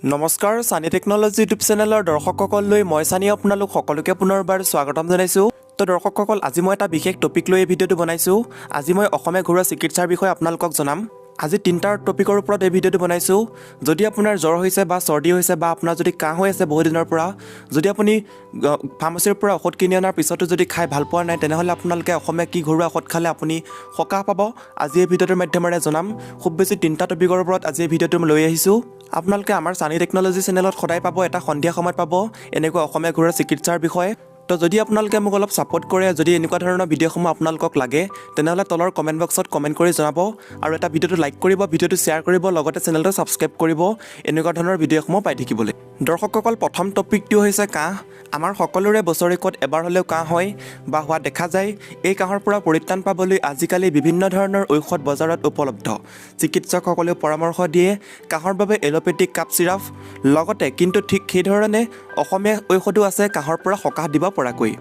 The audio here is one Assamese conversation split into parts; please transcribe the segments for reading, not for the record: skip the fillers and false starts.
নমস্কাৰ সানি টেকনলজি ইউটিউব চেনেলৰ দৰ্শকসকললৈ মই সানি আপোনালোক সকলোকে পুনৰবাৰ স্বাগতম জনাইছোঁ। তো দৰ্শকসকল আজি মই এটা বিশেষ টপিক লৈ এই ভিডিঅ'টো বনাইছোঁ। আজি মই অসমীয়া ঘৰুৱা চিকিৎসাৰ বিষয়ে আপোনালোকক জনাম। আজি তিনিটা টপিকৰ ওপৰত এই ভিডিঅ'টো বনাইছোঁ। যদি আপোনাৰ জ্বৰ হৈছে বা চৰ্দি হৈছে বা আপোনাৰ যদি কাহ হৈ আছে বহু দিনৰ পৰা, যদি আপুনি ফাৰ্মাচীৰ পৰা ঔষধ কিনি অনাৰ পিছতো যদি খাই ভাল পোৱা নাই, তেনেহ'লে আপোনালোকে অসমীয়া কি ঘৰুৱা ঔষধ খালে আপুনি সকাহ পাব, আজি এই ভিডিঅ'টোৰ মাধ্যমেৰে জনাম। খুব বেছি তিনিটা টপিকৰ ওপৰত আজি এই ভিডিঅ'টো লৈ আহিছোঁ। আপোনালোকে আমাৰ সানি টেকনলজি চেনেলত সদায় পাব, এটা সন্ধিয়া সময়ত পাব এনেকুৱা অসমীয়া ঘৰুৱা চিকিৎসাৰ বিষয়ে। তো যদি আপোনালোকে মোক অলপ ছাপোৰ্ট কৰে, যদি এনেকুৱা ধৰণৰ ভিডিঅ'সমূহ আপোনালোকক লাগে, তেনেহ'লে তলৰ কমেণ্ট বক্সত কমেণ্ট কৰি জনাব আৰু এটা ভিডিঅ'টো লাইক কৰিব, ভিডিঅ'টো শ্বেয়াৰ কৰিব, লগতে চেনেলটো ছাবস্ক্ৰাইব কৰিব এনেকুৱা ধৰণৰ ভিডিঅ'সমূহ পাই থাকিবলৈ। দৰ্শকসকল, প্ৰথম টপিকটো হৈছে কাহ। আমাৰ সকলোৰে বছৰেকত এবাৰ হ'লেও কাহ হয় বা হোৱা দেখা যায়। এই কাহৰ পৰা পৰিত্ৰাণ পাবলৈ আজিকালি বিভিন্ন ধৰণৰ ঔষধ বজাৰত উপলব্ধ। চিকিৎসকসকলেও পৰামৰ্শ দিয়ে কাহৰ বাবে এলোপেথিক কাপ চিৰাপ, লগতে কিন্তু ঠিক সেইধৰণে অসমীয়া ঔষধো আছে কাহৰ পৰা সকাহ দিব পৰাকৈ।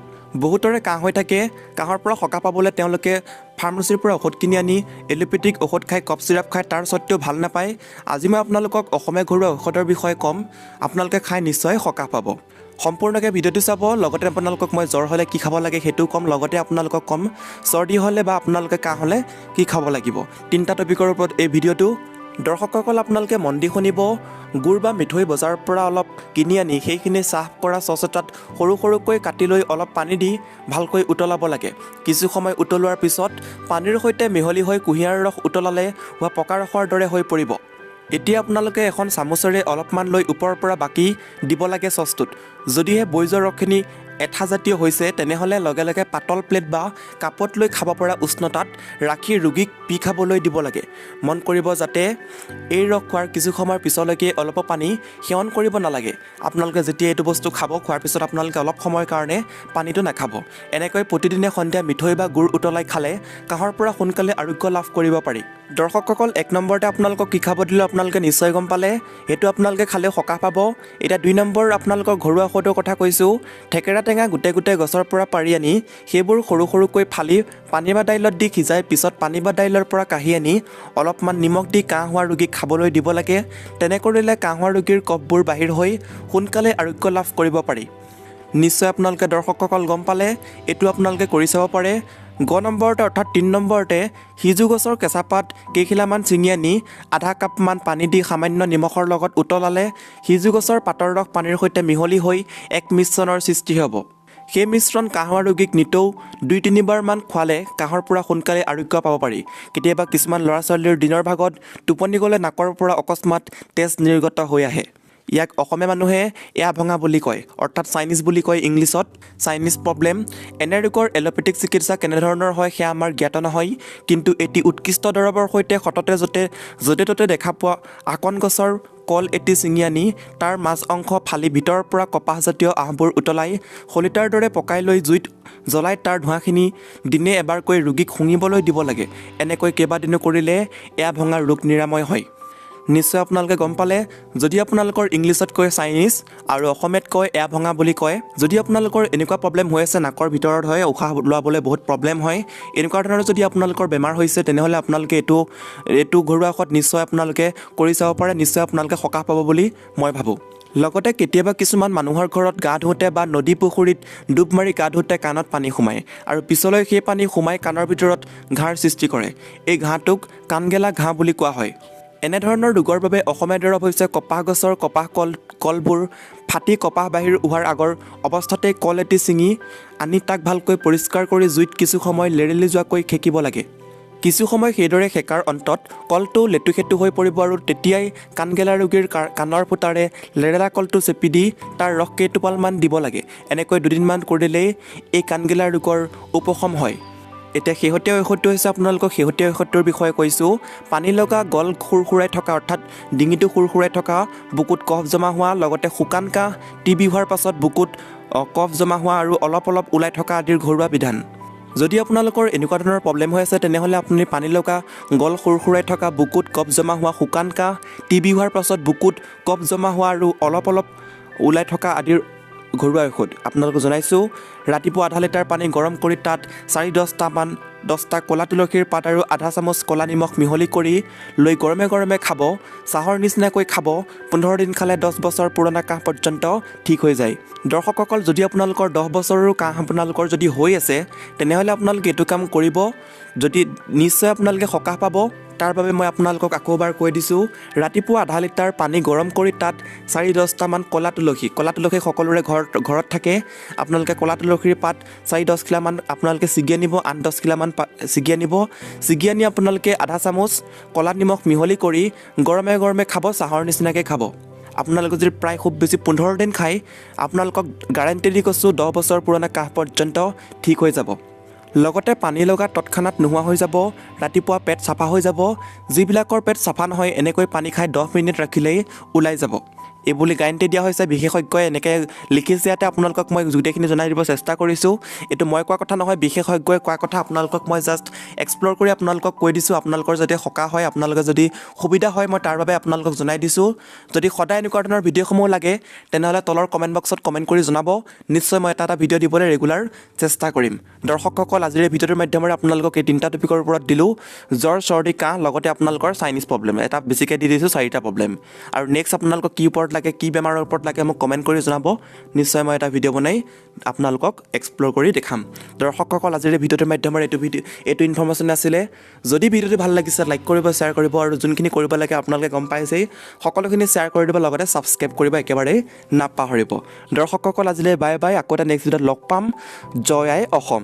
বহুতৰে কাহ হৈ থাকে, কাহৰ পৰা সকাহ পাবলৈ তেওঁলোকে ফাৰ্মাচীৰ পৰা ঔষধ কিনি আনি এলোপেথিক ঔষধ খাই, কফ চিৰাপ খাই, তাৰ স্বত্তেও ভাল নাপায়। আজি মই আপোনালোকক অসমীয়া ঘৰুৱা ঔষধৰ বিষয়ে ক'ম, আপোনালোকে খাই নিশ্চয় সকাহ পাব। সম্পূৰ্ণকৈ ভিডিঅ'টো চাব, লগতে আপোনালোকক মই জ্বৰ হ'লে কি খাব লাগে সেইটোও ক'ম, লগতে আপোনালোকক ক'ম চৰ্দি হ'লে বা আপোনালোকে কাহ হ'লে কি খাব লাগিব। তিনিটা টপিকৰ ওপৰত এই ভিডিঅ'টো। দৰ্শকসকল, আপোনালোকে মন দি শুনিব। গুড় বা মিঠৈ বজাৰৰ পৰা অলপ কিনি আনি সেইখিনি চাহ কৰা চচ এটাত সৰু সৰুকৈ কাটি লৈ অলপ পানী দি ভালকৈ উতলাব লাগে। কিছু সময় উতলোৱাৰ পিছত পানীৰ সৈতে মিহলি হৈ কুঁহিয়াৰ ৰস উতলালে হোৱা পকা ৰসৰ দৰে হৈ পৰিব। এতিয়া আপোনালোকে এখন চামুচেৰে অলপমান লৈ ওপৰৰ পৰা বাকি দিব লাগে চচটোত। যদিহে বৈ যোৱা ৰসখিনি এঠাজাতীয় হৈছে, তেনেহ'লে লগে লগে পাতল প্লেট বা কাপত লৈ খাব পৰা উষ্ণতাত ৰাখি ৰোগীক পি খাবলৈ দিব লাগে। মন কৰিব যাতে এই ৰস খোৱাৰ কিছু সময়ৰ পিছলৈকে অলপো পানী সেৱন কৰিব নালাগে। আপোনালোকে যেতিয়া এইটো বস্তু খাব, খোৱাৰ পিছত আপোনালোকে অলপ সময়ৰ কাৰণে পানীটো নাখাব। এনেকৈ প্ৰতিদিনে সন্ধিয়া মিঠৈ বা গুড় উতলাই খালে কাহৰ পৰা সোনকালে আৰোগ্য লাভ কৰিব পাৰি। দৰ্শকসকল, এক নম্বৰতে আপোনালোকক কি খাব দিলে আপোনালোকে নিশ্চয় গম পালে, সেইটো আপোনালোকে খালেও সকাহ পাব। এতিয়া 2 নম্বৰ আপোনালোকৰ ঘৰুৱা ঔষধৰ কথা কৈছোঁ। থেকেৰা টেঙা গোটেই গছৰ পৰা পাৰি আনি সেইবোৰ সৰু সৰুকৈ ফালি পানী বা দাইলত দি সিজাই পিছত পানী বা দাইলৰ পৰা কাঢ়ি আনি অলপমান নিমখ দি কাহ হোৱা ৰোগীক খাবলৈ দিব লাগে। তেনে কৰিলে কাহ হোৱা ৰোগীৰ কফবোৰ বাহিৰ হৈ সোনকালে আৰোগ্য লাভ কৰিব পাৰি। নিশ্চয় আপোনালোকে দৰ্শকসকল গম পালে, এইটো আপোনালোকে কৰি চাব পাৰে। নম্বৰতে অৰ্থাৎ 3 নম্বৰতে সিজু গছৰ কেঁচা পাত কেইখিলামান ছিঙি আনি আধা কাপমান পানী দি সামান্য নিমখৰ লগত উতলালে সিজু গছৰ পাতৰ ৰস পানীৰ সৈতে মিহলি হৈ এক মিশ্ৰণৰ সৃষ্টি হ'ব। সেই মিশ্ৰণ কাহ হোৱা ৰোগীক নিতৌ 2-3 বাৰমান খোৱালে কাহৰ পৰা সোনকালে আৰোগ্য পাব পাৰি। কেতিয়াবা কিছুমান ল'ৰা ছোৱালীৰ দিনৰ ভাগত টোপনি গ'লে নাকৰ পৰা অকস্মাত তেজ নিৰ্গত হৈ আহে। ইয়াক অসমীয়া মানুহে এয়া ভঙা বুলি কয়, অৰ্থাৎ চাইনিজ বুলি কয় ইংলিছত, চাইনিজ প্ৰব্লেম। এনে ৰোগৰ এলোপেথিক চিকিৎসা কেনেধৰণৰ হয় সেয়া আমাৰ জ্ঞাত নহয়, কিন্তু এটি উৎকৃষ্ট দৰৱৰ সৈতে সততে য'তে ত'তে দেখা পোৱা আকন গছৰ কল এটি ছিঙি আনি তাৰ মাজ অংশ ফালি ভিতৰৰ পৰা কপাহজাতীয় আহবোৰ উতলাই শলিতাৰ দৰে পকাই লৈ জুইত জ্বলাই তাৰ ধোঁৱাখিনি দিনে এবাৰকৈ ৰোগীক শুঙিবলৈ দিব লাগে। এনেকৈ কেইবাদিনো কৰিলে এয়া ভঙা ৰোগ নিৰাময় হয়। নিশ্চয় আপোনালোকে গম পালে। যদি আপোনালোকৰ ইংলিছত কয় চাইনিজ আৰু অসমীয়াত কয় এয়া ভঙা বুলি কয়। যদি আপোনালোকৰ এনেকুৱা প্ৰব্লেম হৈ আছে, নাকৰ ভিতৰত হয়, উশাহ লোৱাবলৈ বহুত প্ৰব্লেম হয়, এনেকুৱা ধৰণৰ যদি আপোনালোকৰ বেমাৰ হৈছে, তেনেহ'লে আপোনালোকে এইটো ঘৰুৱা ঔষধ নিশ্চয় আপোনালোকে কৰি চাব পাৰে। নিশ্চয় আপোনালোকে সকাহ পাব বুলি মই ভাবোঁ। লগতে কেতিয়াবা কিছুমান মানুহৰ ঘৰত গা ধুওঁতে বা নদী পুখুৰীত ডুব মাৰি গা ধুওঁতে কাণত পানী সোমায় আৰু পিছলৈ সেই পানী সোমাই কাণৰ ভিতৰত ঘাঁৰ সৃষ্টি কৰে। এই ঘাঁটোক কাণগেলা ঘাঁ বুলি কোৱা হয়। এনেধৰণৰ ৰোগৰ বাবে অসমীয়া দৰৱ হৈছে কপাহ গছৰ কলবোৰ ফাটি কপাহ বাহিৰ হোৱাৰ আগৰ অৱস্থাতেই কল এটি ছিঙি আনি তাক ভালকৈ পৰিষ্কাৰ কৰি জুইত কিছু সময় লেৰেলি যোৱাকৈ সেকিব লাগে। কিছু সময় সেইদৰে সেকাৰ অন্তত কলটো লেটুসেটু হৈ পৰিব আৰু তেতিয়াই কাণগেলা ৰোগীৰ কাণৰ ফুটাৰে লেৰেলা কলটো চেপি দি তাৰ ৰস কেইটোপালমান দিব লাগে। এনেকৈ 2 দিনমান কৰিলেই এই কাণগেলা ৰোগৰ উপশম হয়। এতিয়া শেহতীয়া ঔষধটো হৈছে আপোনালোকক শেহতীয়া ঔষধটোৰ বিষয়ে কৈছোঁ। পানী লগা গল সুৰসুৰাই থকা, অৰ্থাৎ ডিঙিটো সুৰসুৰাই থকা, বুকুত কফ জমা হোৱা, লগতে শুকান কাহ, টিবি হোৱাৰ পাছত বুকুত কফ জমা হোৱা আৰু অলপ ওলাই থকা আদিৰ ঘৰুৱা বিধান। যদি আপোনালোকৰ এনেকুৱা ধৰণৰ প্ৰব্লেম হৈ আছে, তেনেহ'লে আপুনি পানী লগা গল সুৰসুৰাই থকা, বুকুত কফ জমা হোৱা, শুকান কাহ, টিবি হোৱাৰ পাছত বুকুত কফ জমা হোৱা আৰু অলপ ওলাই থকা আদিৰ ঘৰুৱা ঔষধ আপোনালোকক জনাইছোঁ। ৰাতিপুৱা আধা লিটাৰ পানী গৰম কৰি তাত 4-10টামান 10টা ক'লা তুলসীৰ পাত আৰু আধা চামুচ ক'লা নিমখ মিহলি কৰি লৈ গৰমে গৰমে খাব। চাহৰ নিচিনাকৈ খাব। 15 দিন খালে 10 বছৰ পুৰণা কাহ পৰ্যন্ত ঠিক হৈ যায়। দৰ্শকসকল, যদি আপোনালোকৰ 10 বছৰৰ কাহ আপোনালোকৰ যদি হৈ আছে, তেনেহ'লে আপোনালোকে এইটো কাম কৰিব। যদি নিশ্চয় আপোনালোকে সকাহ পাব। তাৰ বাবে মই আপোনালোকক আকৌ এবাৰ কৈ দিছোঁ, ৰাতিপুৱা আধা লিটাৰ পানী গৰম কৰি তাত 4-10টামান ক'লা তুলসী সকলোৰে ঘৰত থাকে। আপোনালোকে ক'লা তুলসীৰ পাত 4-10 খিলামান আপোনালোকে ছিগি আনিব, 8-10 খিলামান ছিগি আনিব। ছিগি আনি আপোনালোকে আধা চামুচ ক'লা নিমখ মিহলি কৰি গৰমে গৰমে খাব, চাহৰ নিচিনাকৈ খাব। আপোনালোকে যদি প্ৰায় খুব বেছি 15 দিন খায়, আপোনালোকক গেৰাণ্টি দি কৈছোঁ 10 বছৰ পুৰণা কাহ পৰ্যন্ত ঠিক হৈ যাব। লগতে পানী লগা তৎক্ষণাত নোহোৱা হৈ যাব। ৰাতিপুৱা পেট চাফা হৈ যাব। যিবিলাকৰ পেট চাফা নহয়, এনেকৈ পানী খাই 10 মিনিট ৰাখিলেই ওলাই যাব। এই বুলি গেৰাণ্টি দিয়া হৈছে। বিশেষজ্ঞই এনেকৈ লিখিছে ইয়াতে, আপোনালোকক মই গোটেইখিনি জনাই দিব চেষ্টা কৰিছোঁ। এইটো মই কোৱা কথা নহয়, বিশেষজ্ঞই কোৱা কথা। আপোনালোকক মই জাষ্ট এক্সপ্ল'ৰ কৰি আপোনালোকক কৈ দিছোঁ। আপোনালোকৰ যদি সকাহ হয়, আপোনালোকে যদি সুবিধা হয়, মই তাৰ বাবে আপোনালোকক জনাই দিছোঁ। যদি সদায় এনেকুৱা ধৰণৰ ভিডিঅ'সমূহ লাগে, তেনেহ'লে তলৰ কমেণ্ট বক্সত কমেণ্ট কৰি জনাব। নিশ্চয় মই এটা ভিডিঅ' দিবলৈ ৰেগুলাৰ চেষ্টা কৰিম। দৰ্শকসকল, আজিৰ এই ভিডিঅ'টোৰ মাধ্যমেৰে আপোনালোকক এই 3টা টপিকৰ ওপৰত দিলোঁ। জ্বৰ, চৰ্দি, কাহ, লগতে আপোনালোকৰ চাইনিজ প্ৰব্লেম এটা বেছিকৈ দি দিছোঁ, 4টা প্ৰব্লেম। আৰু নেক্সট আপোনালোকক কি ওপৰত লাগে, কি বেমাৰৰ ওপৰত লাগে মোক কমেণ্ট কৰি জনাব। নিশ্চয় মই এটা ভিডিঅ' বনাই আপোনালোকক এক্সপ্ল'ৰ কৰি দেখাম। দৰ্শকসকল, আজিৰ এই ভিডিঅ'টোৰ মাধ্যমেৰে এইটো ইনফৰ্মেশ্যন আছিলে। যদি ভিডিঅ'টো ভাল লাগিছে, লাইক কৰিব, শ্বেয়াৰ কৰিব, আৰু যোনখিনি কৰিব লাগে আপোনালোকে গম পাইছেই, সকলোখিনি শ্বেয়াৰ কৰি দিব, লগতে ছাবস্ক্ৰাইব কৰিব একেবাৰেই নাপাহৰিব। দৰ্শকসকল, আজিলৈ বাই বাই। আকৌ এটা নেক্সট ভিডিঅ'ত লগ পাম। জয় আই অসম।